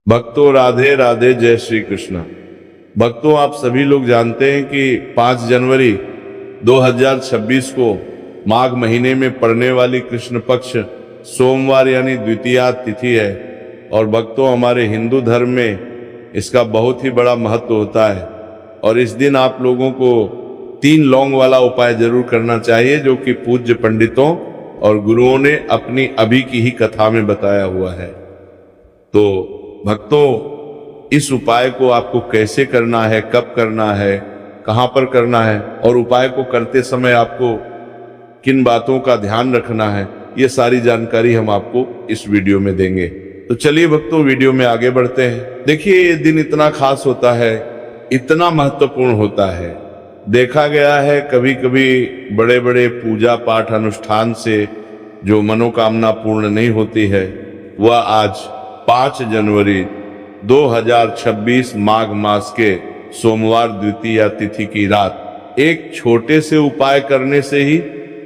भक्तों राधे राधे, जय श्री कृष्ण। भक्तों, आप सभी लोग जानते हैं कि 5 जनवरी 2026 को माघ महीने में पड़ने वाली कृष्ण पक्ष सोमवार यानी द्वितीया तिथि है। और भक्तों, हमारे हिंदू धर्म में इसका बहुत ही बड़ा महत्व होता है। और इस दिन आप लोगों को 3 लौंग वाला उपाय जरूर करना चाहिए, जो कि पूज्य पंडितों और गुरुओं ने अपनी अभी की ही कथा में बताया हुआ है। तो भक्तों, इस उपाय को आपको कैसे करना है, कब करना है, कहां पर करना है और उपाय को करते समय आपको किन बातों का ध्यान रखना है, ये सारी जानकारी हम आपको इस वीडियो में देंगे। तो चलिए भक्तों, वीडियो में आगे बढ़ते हैं। देखिए, ये दिन इतना खास होता है, इतना महत्वपूर्ण होता है। देखा गया है कभी कभी बड़े बड़े पूजा पाठ अनुष्ठान से जो मनोकामना पूर्ण नहीं होती है, वह आज 5 जनवरी 2026 माघ मास के सोमवार द्वितीया तिथि की रात एक छोटे से उपाय करने से ही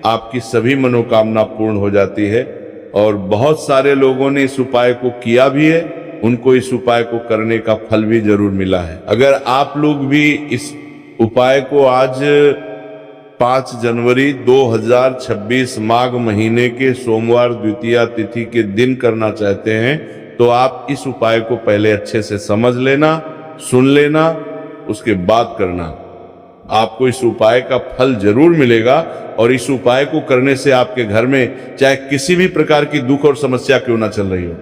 आपकी सभी मनोकामना पूर्ण हो जाती है। और बहुत सारे लोगों ने इस उपाय को किया भी है, उनको इस उपाय को करने का फल भी जरूर मिला है। अगर आप लोग भी इस उपाय को आज 5 जनवरी 2026 माघ महीने के सोमवार द्वितीया तिथि के दिन करना चाहते हैं, तो आप इस उपाय को पहले अच्छे से समझ लेना, सुन लेना, उसके बाद करना। आपको इस उपाय का फल जरूर मिलेगा। और इस उपाय को करने से आपके घर में चाहे किसी भी प्रकार की दुख और समस्या क्यों ना चल रही हो,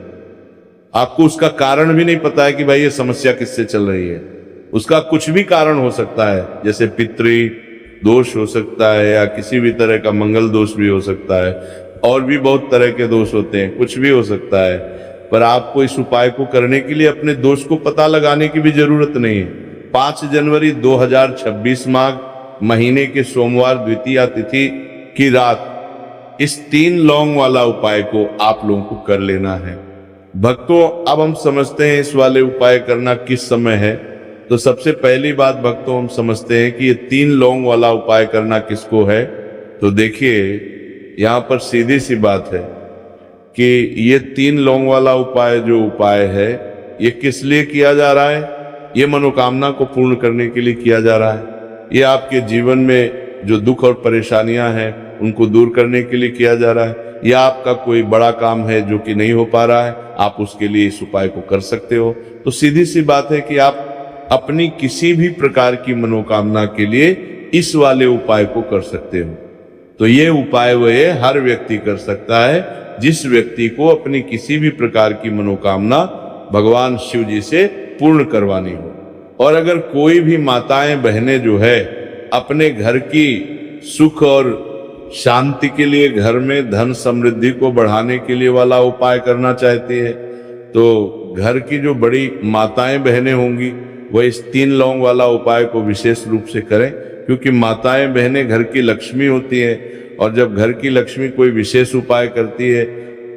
आपको उसका कारण भी नहीं पता है कि भाई ये समस्या किससे चल रही है, उसका कुछ भी कारण हो सकता है। जैसे पितृ दोष हो सकता है, या किसी भी तरह का मंगल दोष भी हो सकता है, और भी बहुत तरह के दोष होते हैं, कुछ भी हो सकता है। पर आपको इस उपाय को करने के लिए अपने दोष को पता लगाने की भी जरूरत नहीं है। 5 जनवरी 2026 माघ महीने के सोमवार द्वितीया तिथि की रात इस 3 लौंग वाला उपाय को आप लोगों को कर लेना है। भक्तों, अब हम समझते हैं इस वाले उपाय करना किस समय है। तो सबसे पहली बात भक्तों, हम समझते हैं कि ये 3 लौंग वाला उपाय करना किसको है। तो देखिए, यहाँ पर सीधी सी बात है कि ये 3 लौंग वाला उपाय जो उपाय है, ये किस लिए किया जा रहा है। ये मनोकामना को पूर्ण करने के लिए किया जा रहा है। ये आपके जीवन में जो दुख और परेशानियां हैं उनको दूर करने के लिए किया जा रहा है। या आपका कोई बड़ा काम है जो कि नहीं हो पा रहा है, आप उसके लिए इस उपाय को कर सकते हो। तो सीधी सी बात है कि आप अपनी किसी भी प्रकार की मनोकामना के लिए इस वाले उपाय को कर सकते हो। तो ये उपाय वह हर व्यक्ति कर सकता है जिस व्यक्ति को अपनी किसी भी प्रकार की मनोकामना भगवान शिव जी से पूर्ण करवानी हो। और अगर कोई भी माताएं बहनें जो है अपने घर की सुख और शांति के लिए, घर में धन समृद्धि को बढ़ाने के लिए वाला उपाय करना चाहती है, तो घर की जो बड़ी माताएं बहनें होंगी वह इस 3 लौंग वाला उपाय को विशेष रूप से करें। क्योंकि माताएं बहनें घर की लक्ष्मी होती हैं, और जब घर की लक्ष्मी कोई विशेष उपाय करती है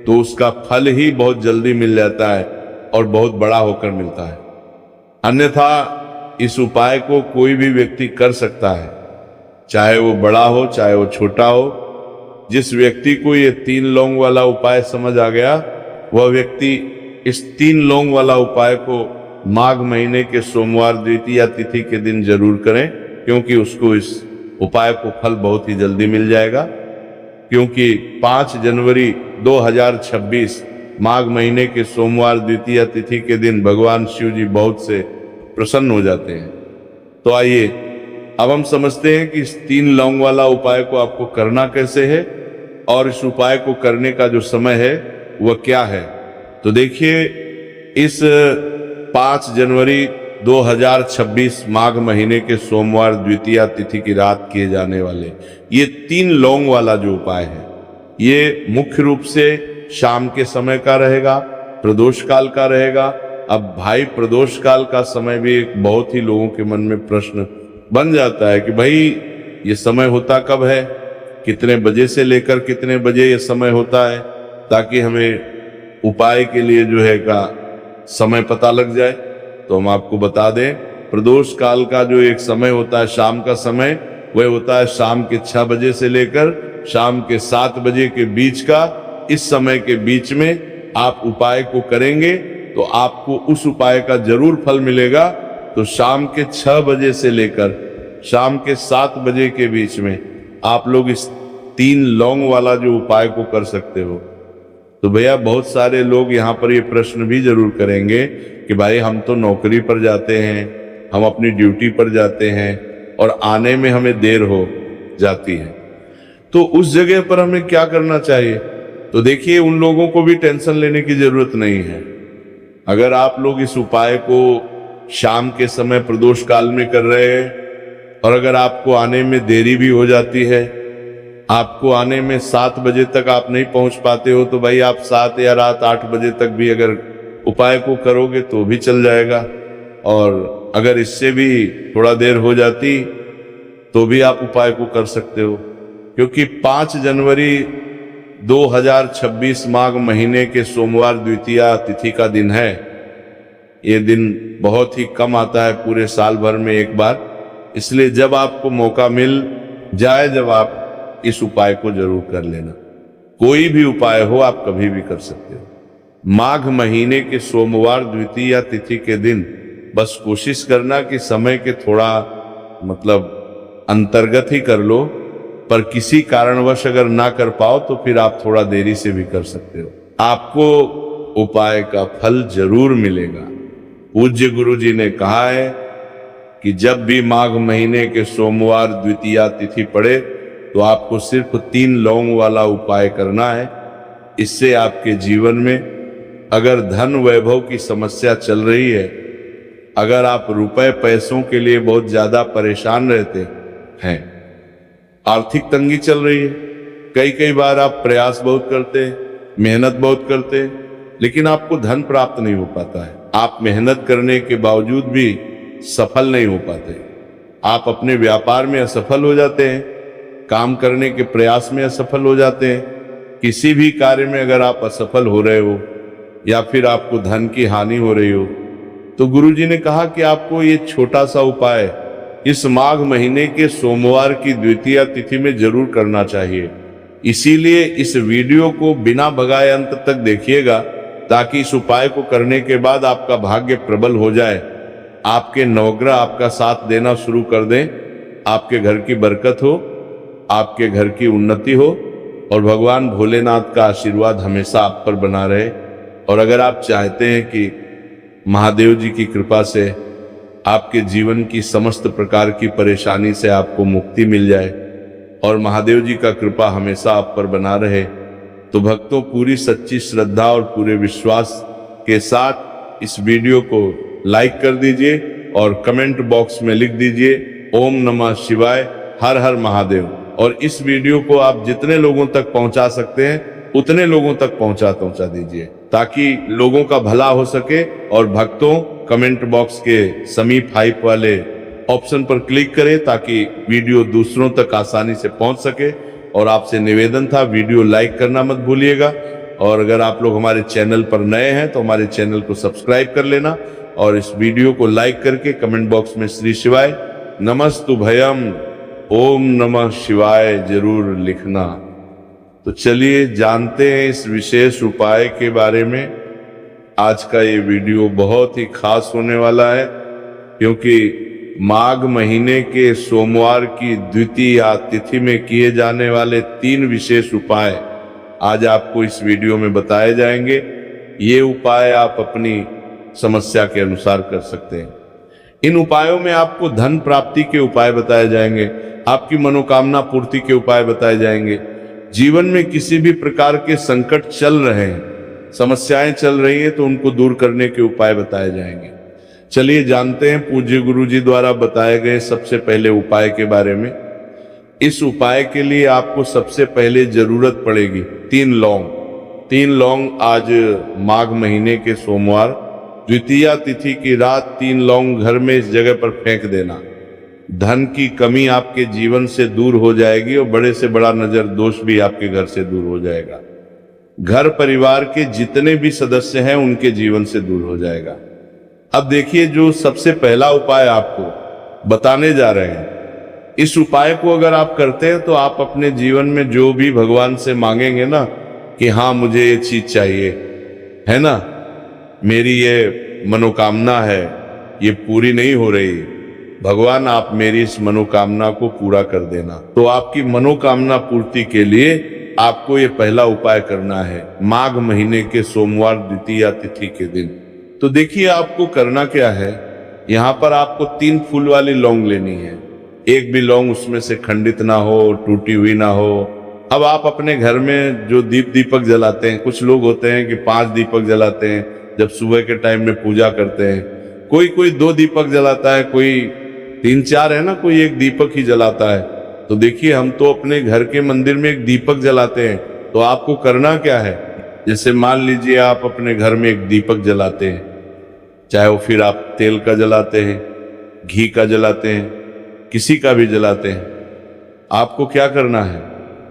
तो उसका फल ही बहुत जल्दी मिल जाता है और बहुत बड़ा होकर मिलता है। अन्यथा इस उपाय को कोई भी व्यक्ति कर सकता है, चाहे वो बड़ा हो चाहे वो छोटा हो। जिस व्यक्ति को ये 3 लौंग वाला उपाय समझ आ गया, वह व्यक्ति इस 3 लौंग वाला उपाय को माघ महीने के सोमवार द्वितीया तिथि के दिन जरूर करें, क्योंकि उसको इस उपाय को फल बहुत ही जल्दी मिल जाएगा। क्योंकि 5 जनवरी 2026 माघ महीने के सोमवार द्वितीया तिथि के दिन भगवान शिव जी बहुत से प्रसन्न हो जाते हैं। तो आइए अब हम समझते हैं कि इस 3 लौंग वाला उपाय को आपको करना कैसे है, और इस उपाय को करने का जो समय है वह क्या है। तो देखिए, इस 5 जनवरी 2026 माघ महीने के सोमवार द्वितीया तिथि की रात किए जाने वाले ये 3 लौंग वाला जो उपाय है, ये मुख्य रूप से शाम के समय का रहेगा, प्रदोष काल का रहेगा। अब भाई, प्रदोष काल का समय भी एक बहुत ही लोगों के मन में प्रश्न बन जाता है कि भाई ये समय होता कब है, कितने बजे से लेकर कितने बजे ये समय होता है, ताकि हमें उपाय के लिए जो है का समय पता लग जाए। तो हम आपको बता दें, प्रदोष काल का जो एक समय होता है, शाम का समय, वह होता है शाम के 6 बजे से लेकर शाम के 7 बजे के बीच का। इस समय के बीच में आप उपाय को करेंगे तो आपको उस उपाय का जरूर फल मिलेगा। तो शाम के 6 बजे से लेकर शाम के 7 बजे के बीच में आप लोग इस 3 लौंग वाला जो उपाय को कर सकते हो। तो भैया बहुत सारे लोग यहाँ पर ये प्रश्न भी जरूर करेंगे कि भाई हम तो नौकरी पर जाते हैं, हम अपनी ड्यूटी पर जाते हैं और आने में हमें देर हो जाती है, तो उस जगह पर हमें क्या करना चाहिए? तो देखिए, उन लोगों को भी टेंशन लेने की जरूरत नहीं है। अगर आप लोग इस उपाय को शाम के समय प्रदोष काल में कर रहे हैं और अगर आपको आने में देरी भी हो जाती है, आपको आने में 7 बजे तक आप नहीं पहुंच पाते हो, तो भाई आप 7 या रात 8 बजे तक भी अगर उपाय को करोगे तो भी चल जाएगा। और अगर इससे भी थोड़ा देर हो जाती तो भी आप उपाय को कर सकते हो, क्योंकि 5 जनवरी 2026 माघ महीने के सोमवार द्वितीया तिथि का दिन है। ये दिन बहुत ही कम आता है पूरे साल भर में एक बार, इसलिए जब आपको मौका मिल जाए, जब आप इस उपाय को जरूर कर लेना। कोई भी उपाय हो आप कभी भी कर सकते हो। माघ महीने के सोमवार द्वितीया तिथि के दिन बस कोशिश करना कि समय के थोड़ा मतलब अंतर्गत ही कर लो, पर किसी कारणवश अगर ना कर पाओ तो फिर आप थोड़ा देरी से भी कर सकते हो। आपको उपाय का फल जरूर मिलेगा। पूज्य गुरु जी ने कहा है कि जब भी माघ महीने के सोमवार द्वितीया तिथि पड़े तो आपको सिर्फ 3 लौंग वाला उपाय करना है। इससे आपके जीवन में अगर धन वैभव की समस्या चल रही है, अगर आप रुपए पैसों के लिए बहुत ज्यादा परेशान रहते हैं, आर्थिक तंगी चल रही है, कई बार आप प्रयास बहुत करते हैं, मेहनत बहुत करते हैं, लेकिन आपको धन प्राप्त नहीं हो पाता है। आप मेहनत करने के बावजूद भी सफल नहीं हो पाते। आप अपने व्यापार में असफल हो जाते हैं, काम करने के प्रयास में असफल हो जाते हैं। किसी भी कार्य में अगर आप असफल हो रहे हो या फिर आपको धन की हानि हो रही हो, तो गुरुजी ने कहा कि आपको ये छोटा सा उपाय इस माघ महीने के सोमवार की द्वितीया तिथि में जरूर करना चाहिए। इसीलिए इस वीडियो को बिना भगाए अंत तक देखिएगा, ताकि इस उपाय को करने के बाद आपका भाग्य प्रबल हो जाए, आपके नवग्रह आपका साथ देना शुरू कर दें, आपके घर की बरकत हो, आपके घर की उन्नति हो और भगवान भोलेनाथ का आशीर्वाद हमेशा आप पर बना रहे। और अगर आप चाहते हैं कि महादेव जी की कृपा से आपके जीवन की समस्त प्रकार की परेशानी से आपको मुक्ति मिल जाए और महादेव जी का कृपा हमेशा आप पर बना रहे, तो भक्तों पूरी सच्ची श्रद्धा और पूरे विश्वास के साथ इस वीडियो को लाइक कर दीजिए और कमेंट बॉक्स में लिख दीजिए ओम नमः शिवाय, हर हर महादेव। और इस वीडियो को आप जितने लोगों तक पहुंचा सकते हैं उतने लोगों तक पहुंचा दीजिए, ताकि लोगों का भला हो सके। और भक्तों कमेंट बॉक्स के समीप हाइप वाले ऑप्शन पर क्लिक करें ताकि वीडियो दूसरों तक आसानी से पहुंच सके। और आपसे निवेदन था, वीडियो लाइक करना मत भूलिएगा। और अगर आप लोग हमारे चैनल पर नए हैं तो हमारे चैनल को सब्सक्राइब कर लेना और इस वीडियो को लाइक करके कमेंट बॉक्स में श्री शिवाय नमस्तुभयम ओम नमः शिवाय जरूर लिखना। तो चलिए जानते हैं इस विशेष उपाय के बारे में। आज का ये वीडियो बहुत ही खास होने वाला है, क्योंकि माघ महीने के सोमवार की द्वितीया तिथि में किए जाने वाले 3 विशेष उपाय आज आपको इस वीडियो में बताए जाएंगे। ये उपाय आप अपनी समस्या के अनुसार कर सकते हैं। इन उपायों में आपको धन प्राप्ति के उपाय बताए जाएंगे, आपकी मनोकामना पूर्ति के उपाय बताए जाएंगे। जीवन में किसी भी प्रकार के संकट चल रहे हैं, समस्याएं चल रही हैं, तो उनको दूर करने के उपाय बताए जाएंगे। चलिए जानते हैं पूज्य गुरु जी द्वारा बताए गए सबसे पहले उपाय के बारे में। इस उपाय के लिए आपको सबसे पहले जरूरत पड़ेगी 3 लौंग। 3 लौंग आज माघ महीने के सोमवार द्वितीया तिथि की रात 3 लौंग घर में इस जगह पर फेंक देना। धन की कमी आपके जीवन से दूर हो जाएगी और बड़े से बड़ा नजर दोष भी आपके घर से दूर हो जाएगा। घर परिवार के जितने भी सदस्य हैं उनके जीवन से दूर हो जाएगा। अब देखिए, जो सबसे पहला उपाय आपको बताने जा रहे हैं, इस उपाय को अगर आप करते हैं तो आप अपने जीवन में जो भी भगवान से मांगेंगे ना कि हाँ मुझे ये चीज चाहिए, है ना, मेरी ये मनोकामना है, ये पूरी नहीं हो रही, भगवान आप मेरी इस मनोकामना को पूरा कर देना। तो आपकी मनोकामना पूर्ति के लिए आपको ये पहला उपाय करना है, माघ महीने के सोमवार द्वितीया तिथि के दिन। तो देखिए आपको करना क्या है, यहाँ पर आपको 3 फूल वाली लौंग लेनी है। एक भी लौंग उसमें से खंडित ना हो, टूटी हुई ना हो। अब आप अपने घर में जो दीपक जलाते हैं, कुछ लोग होते हैं कि 5 दीपक जलाते हैं जब सुबह के टाइम में पूजा करते हैं, कोई 2 दीपक जलाता है, कोई 3-4 है ना, कोई 1 दीपक ही जलाता है। तो देखिए हम तो अपने घर के मंदिर में 1 दीपक जलाते हैं। तो आपको करना क्या है, जैसे मान लीजिए आप अपने घर में 1 दीपक जलाते हैं, चाहे वो फिर आप तेल का जलाते हैं, घी का जलाते हैं, किसी का भी जलाते हैं, आपको क्या करना है,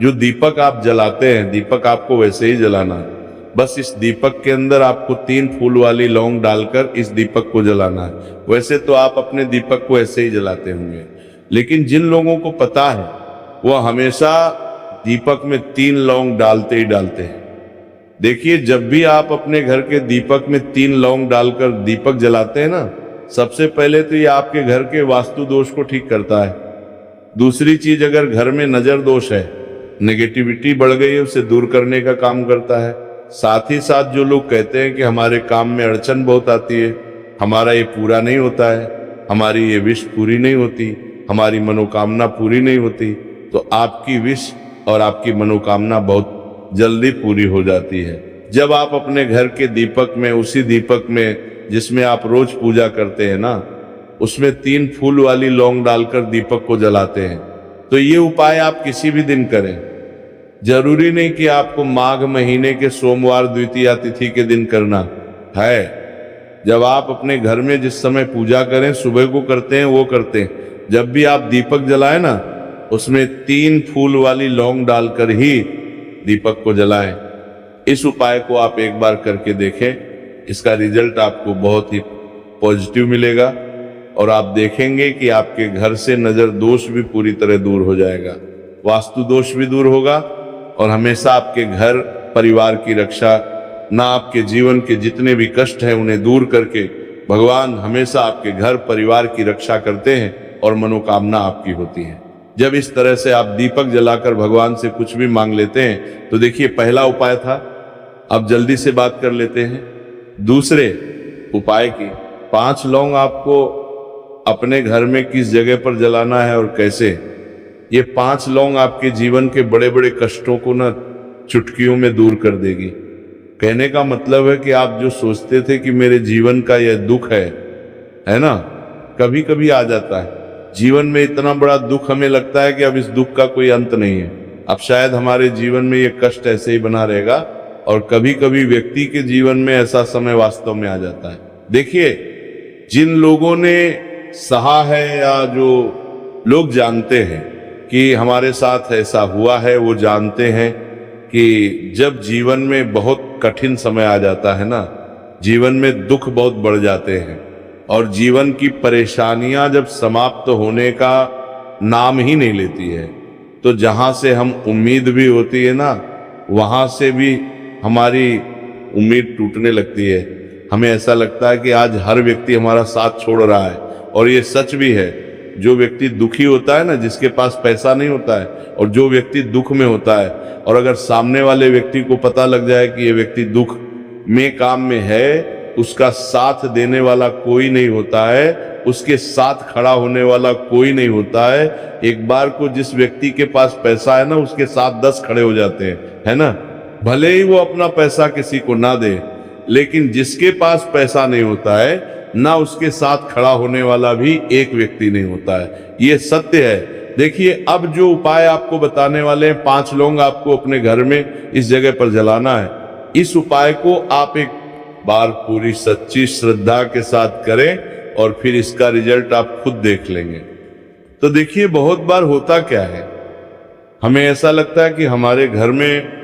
जो दीपक आप जलाते हैं, दीपक आपको वैसे ही जलाना है। बस इस दीपक के अंदर आपको 3 फूल वाली लौंग डालकर इस दीपक को जलाना है। वैसे तो आप अपने दीपक को ऐसे ही जलाते होंगे, लेकिन जिन लोगों को पता है वो हमेशा दीपक में 3 लौंग डालते ही डालते हैं। देखिए जब भी आप अपने घर के दीपक में 3 लौंग डालकर दीपक जलाते हैं ना, सबसे पहले तो ये आपके घर के वास्तु दोष को ठीक करता है। दूसरी चीज, अगर घर में नजर दोष है, नेगेटिविटी बढ़ गई है, उसे दूर करने का काम करता है। साथ ही साथ जो लोग कहते हैं कि हमारे काम में अड़चन बहुत आती है, हमारा ये पूरा नहीं होता है, हमारी ये विश पूरी नहीं होती, हमारी मनोकामना पूरी नहीं होती, तो आपकी विश और आपकी मनोकामना बहुत जल्दी पूरी हो जाती है। जब आप अपने घर के दीपक में, उसी दीपक में जिसमें आप रोज पूजा करते हैं ना, उसमें 3 फूल वाली लौंग डालकर दीपक को जलाते हैं। तो ये उपाय आप किसी भी दिन करें, जरूरी नहीं कि आपको माघ महीने के सोमवार द्वितीया तिथि के दिन करना है। जब आप अपने घर में जिस समय पूजा करें, सुबह को करते हैं वो करते हैं, जब भी आप दीपक जलाएं ना, उसमें 3 फूल वाली लौंग डालकर ही दीपक को जलाएं। इस उपाय को आप एक बार करके देखें, इसका रिजल्ट आपको बहुत ही पॉजिटिव मिलेगा और आप देखेंगे कि आपके घर से नजर दोष भी पूरी तरह दूर हो जाएगा, वास्तु दोष भी दूर होगा और हमेशा आपके घर परिवार की रक्षा, ना आपके जीवन के जितने भी कष्ट हैं उन्हें दूर करके भगवान हमेशा आपके घर परिवार की रक्षा करते हैं और मनोकामना आपकी होती है। जब इस तरह से आप दीपक जलाकर भगवान से कुछ भी मांग लेते हैं, तो देखिए पहला उपाय था। अब जल्दी से बात कर लेते हैं दूसरे उपाय की। 5 लौंग आपको अपने घर में किस जगह पर जलाना है और कैसे। ये 5 लौंग आपके जीवन के बड़े बड़े कष्टों को ना चुटकियों में दूर कर देगी। कहने का मतलब है कि आप जो सोचते थे कि मेरे जीवन का यह दुख है ना, कभी कभी आ जाता है जीवन में इतना बड़ा दुख, हमें लगता है कि अब इस दुख का कोई अंत नहीं है, अब शायद हमारे जीवन में ये कष्ट ऐसे ही बना रहेगा। और कभी कभी व्यक्ति के जीवन में ऐसा समय वास्तव में आ जाता है। देखिए जिन लोगों ने सहा है या जो लोग जानते हैं कि हमारे साथ ऐसा हुआ है, वो जानते हैं कि जब जीवन में बहुत कठिन समय आ जाता है ना, जीवन में दुख बहुत बढ़ जाते हैं और जीवन की परेशानियां जब समाप्त होने का नाम ही नहीं लेती है, तो जहां से हम उम्मीद भी होती है ना, वहां से भी हमारी उम्मीद टूटने लगती है। हमें ऐसा लगता है कि आज हर व्यक्ति हमारा साथ छोड़ रहा है, और ये सच भी है। जो व्यक्ति दुखी होता है ना, जिसके पास पैसा नहीं होता है, और जो व्यक्ति दुख में होता है, और अगर सामने वाले व्यक्ति को पता लग जाए कि ये व्यक्ति दुख में काम में है, उसका साथ देने वाला कोई नहीं होता है, उसके साथ खड़ा होने वाला कोई नहीं होता है। एक बार को जिस व्यक्ति के पास पैसा है ना, उसके साथ 10 खड़े हो जाते हैं, है ना, भले ही वो अपना पैसा किसी को ना दे, लेकिन जिसके पास पैसा नहीं होता है ना, उसके साथ खड़ा होने वाला भी एक व्यक्ति नहीं होता है। ये सत्य है। देखिए अब जो उपाय आपको बताने वाले हैं, 5 लौंग आपको अपने घर में इस जगह पर जलाना है। इस उपाय को आप एक बार पूरी सच्ची श्रद्धा के साथ करें और फिर इसका रिजल्ट आप खुद देख लेंगे। तो देखिए बहुत बार होता क्या है, हमें ऐसा लगता है कि हमारे घर में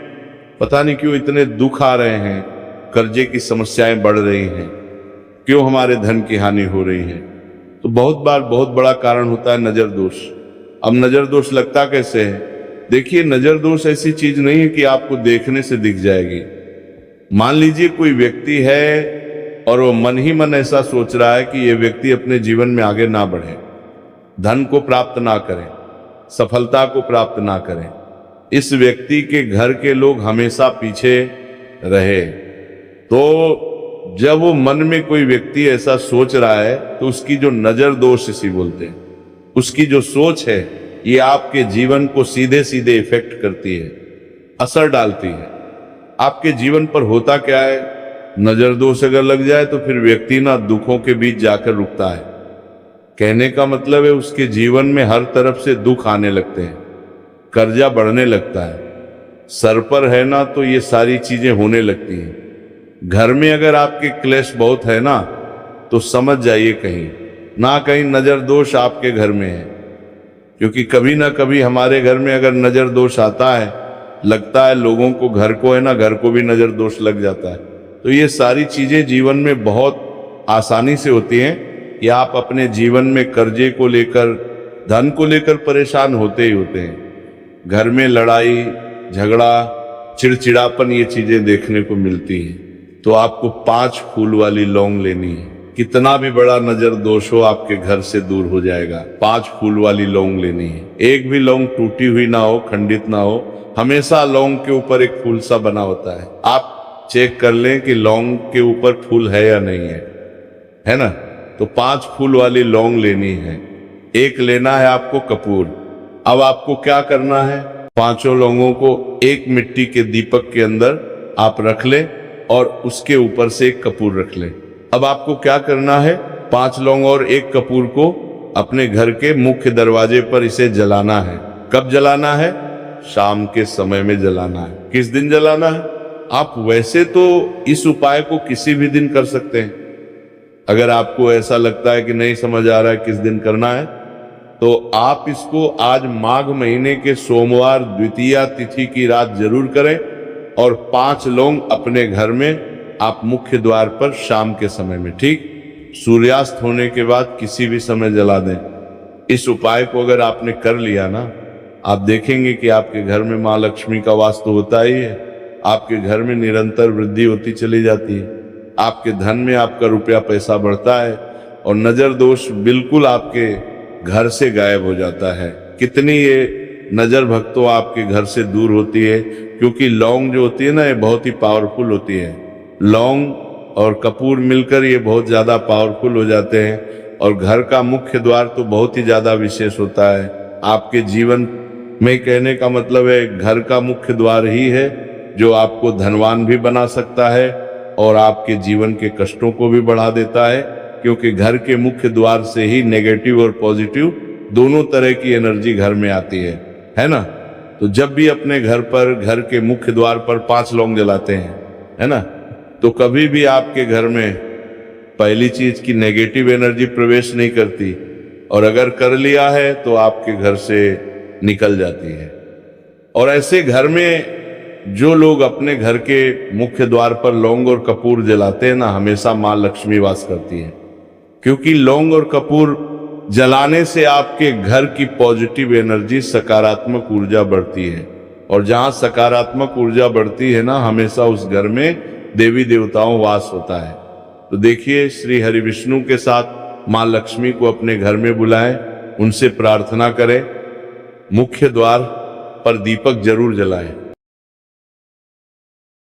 पता नहीं क्यों इतने दुख आ रहे हैं, कर्जे की समस्याएं बढ़ रही हैं, क्यों हमारे धन की हानि हो रही है। तो बहुत बार बहुत बड़ा कारण होता है नजर दोष। अब नजर दोष लगता कैसे है? देखिए नजर दोष ऐसी चीज नहीं है कि आपको देखने से दिख जाएगी। मान लीजिए कोई व्यक्ति है और वो मन ही मन ऐसा सोच रहा है कि ये व्यक्ति अपने जीवन में आगे ना बढ़े, धन को प्राप्त ना करें, सफलता को प्राप्त ना करें, इस व्यक्ति के घर के लोग हमेशा पीछे रहे। तो जब वो मन में कोई व्यक्ति ऐसा सोच रहा है तो उसकी जो नजर दोष इसी बोलते हैं, उसकी जो सोच है ये आपके जीवन को सीधे सीधे इफेक्ट करती है, असर डालती है। आपके जीवन पर होता क्या है, नजर दोष अगर लग जाए तो फिर व्यक्ति ना दुखों के बीच जाकर रुकता है। कहने का मतलब है उसके जीवन में हर तरफ से दुख आने लगते हैं, कर्जा बढ़ने लगता है, सर पर है ना तो ये सारी चीजें होने लगती हैं। घर में अगर आपके क्लेश बहुत है ना तो समझ जाइए कहीं ना कहीं नजर दोष आपके घर में है, क्योंकि कभी ना कभी हमारे घर में अगर नजर दोष आता है, लगता है लोगों को, घर को है ना, घर को भी नजर दोष लग जाता है। तो ये सारी चीजें जीवन में बहुत आसानी से होती हैं कि आप अपने जीवन में कर्जे को लेकर, धन को लेकर परेशान होते ही होते हैं। घर में लड़ाई झगड़ा, चिड़चिड़ापन, ये चीजें देखने को मिलती हैं। तो आपको 5 फूल वाली लौंग लेनी है। कितना भी बड़ा नजर दोष हो आपके घर से दूर हो जाएगा। 5 फूल वाली लौंग लेनी है। एक भी लौंग टूटी हुई ना हो, खंडित ना हो, हमेशा लौंग के ऊपर एक फूल सा बना होता है। आप चेक कर लें कि लौंग के ऊपर फूल है या नहीं है ना। तो 5 फूल वाली लौंग लेनी है। एक लेना है आपको कपूर। अब आपको क्या करना है, 5 लौंगों को एक मिट्टी के दीपक के अंदर आप रख ले और उसके ऊपर से एक कपूर रख ले। अब आपको क्या करना है, 5 लौंग और एक कपूर को अपने घर के मुख्य दरवाजे पर इसे जलाना है। कब जलाना है, शाम के समय में जलाना है। किस दिन जलाना है, आप वैसे तो इस उपाय को किसी भी दिन कर सकते हैं। अगर आपको ऐसा लगता है कि नहीं समझ आ रहा है किस दिन करना है, तो आप इसको आज माघ महीने के सोमवार द्वितीया तिथि की रात जरूर करें और 5 लौंग अपने घर में आप मुख्य द्वार पर शाम के समय में, ठीक सूर्यास्त होने के बाद किसी भी समय जला दें। इस उपाय को अगर आपने कर लिया ना, आप देखेंगे कि आपके घर में माँ लक्ष्मी का वास तो होता ही है, आपके घर में निरंतर वृद्धि होती चली जाती है, आपके धन में आपका रुपया पैसा बढ़ता है और नजर दोष बिल्कुल आपके घर से गायब हो जाता है। कितनी ये नजर भक्तों आपके घर से दूर होती है, क्योंकि लौंग जो होती है ना, ये बहुत ही पावरफुल होती है। लौंग और कपूर मिलकर ये बहुत ज्यादा पावरफुल हो जाते हैं और घर का मुख्य द्वार तो बहुत ही ज्यादा विशेष होता है आपके जीवन में। कहने का मतलब है घर का मुख्य द्वार ही है जो आपको धनवान भी बना सकता है और आपके जीवन के कष्टों को भी बढ़ा देता है, क्योंकि घर के मुख्य द्वार से ही नेगेटिव और पॉजिटिव दोनों तरह की एनर्जी घर में आती है ना। तो जब भी अपने घर पर, घर के मुख्य द्वार पर 5 लौंग जलाते हैं, है ना, तो कभी भी आपके घर में पहली चीज की नेगेटिव एनर्जी प्रवेश नहीं करती, और अगर कर लिया है तो आपके घर से निकल जाती है। और ऐसे घर में जो लोग अपने घर के मुख्य द्वार पर लौंग और कपूर जलाते हैं ना, हमेशा माँ लक्ष्मी वास करती है, क्योंकि लौंग और कपूर जलाने से आपके घर की पॉजिटिव एनर्जी, सकारात्मक ऊर्जा बढ़ती है। और जहां सकारात्मक ऊर्जा बढ़ती है ना, हमेशा उस घर में देवी देवताओं वास होता है। तो देखिए, श्री हरि विष्णु के साथ माँ लक्ष्मी को अपने घर में बुलाएं, उनसे प्रार्थना करें, मुख्य द्वार पर दीपक जरूर जलाएं।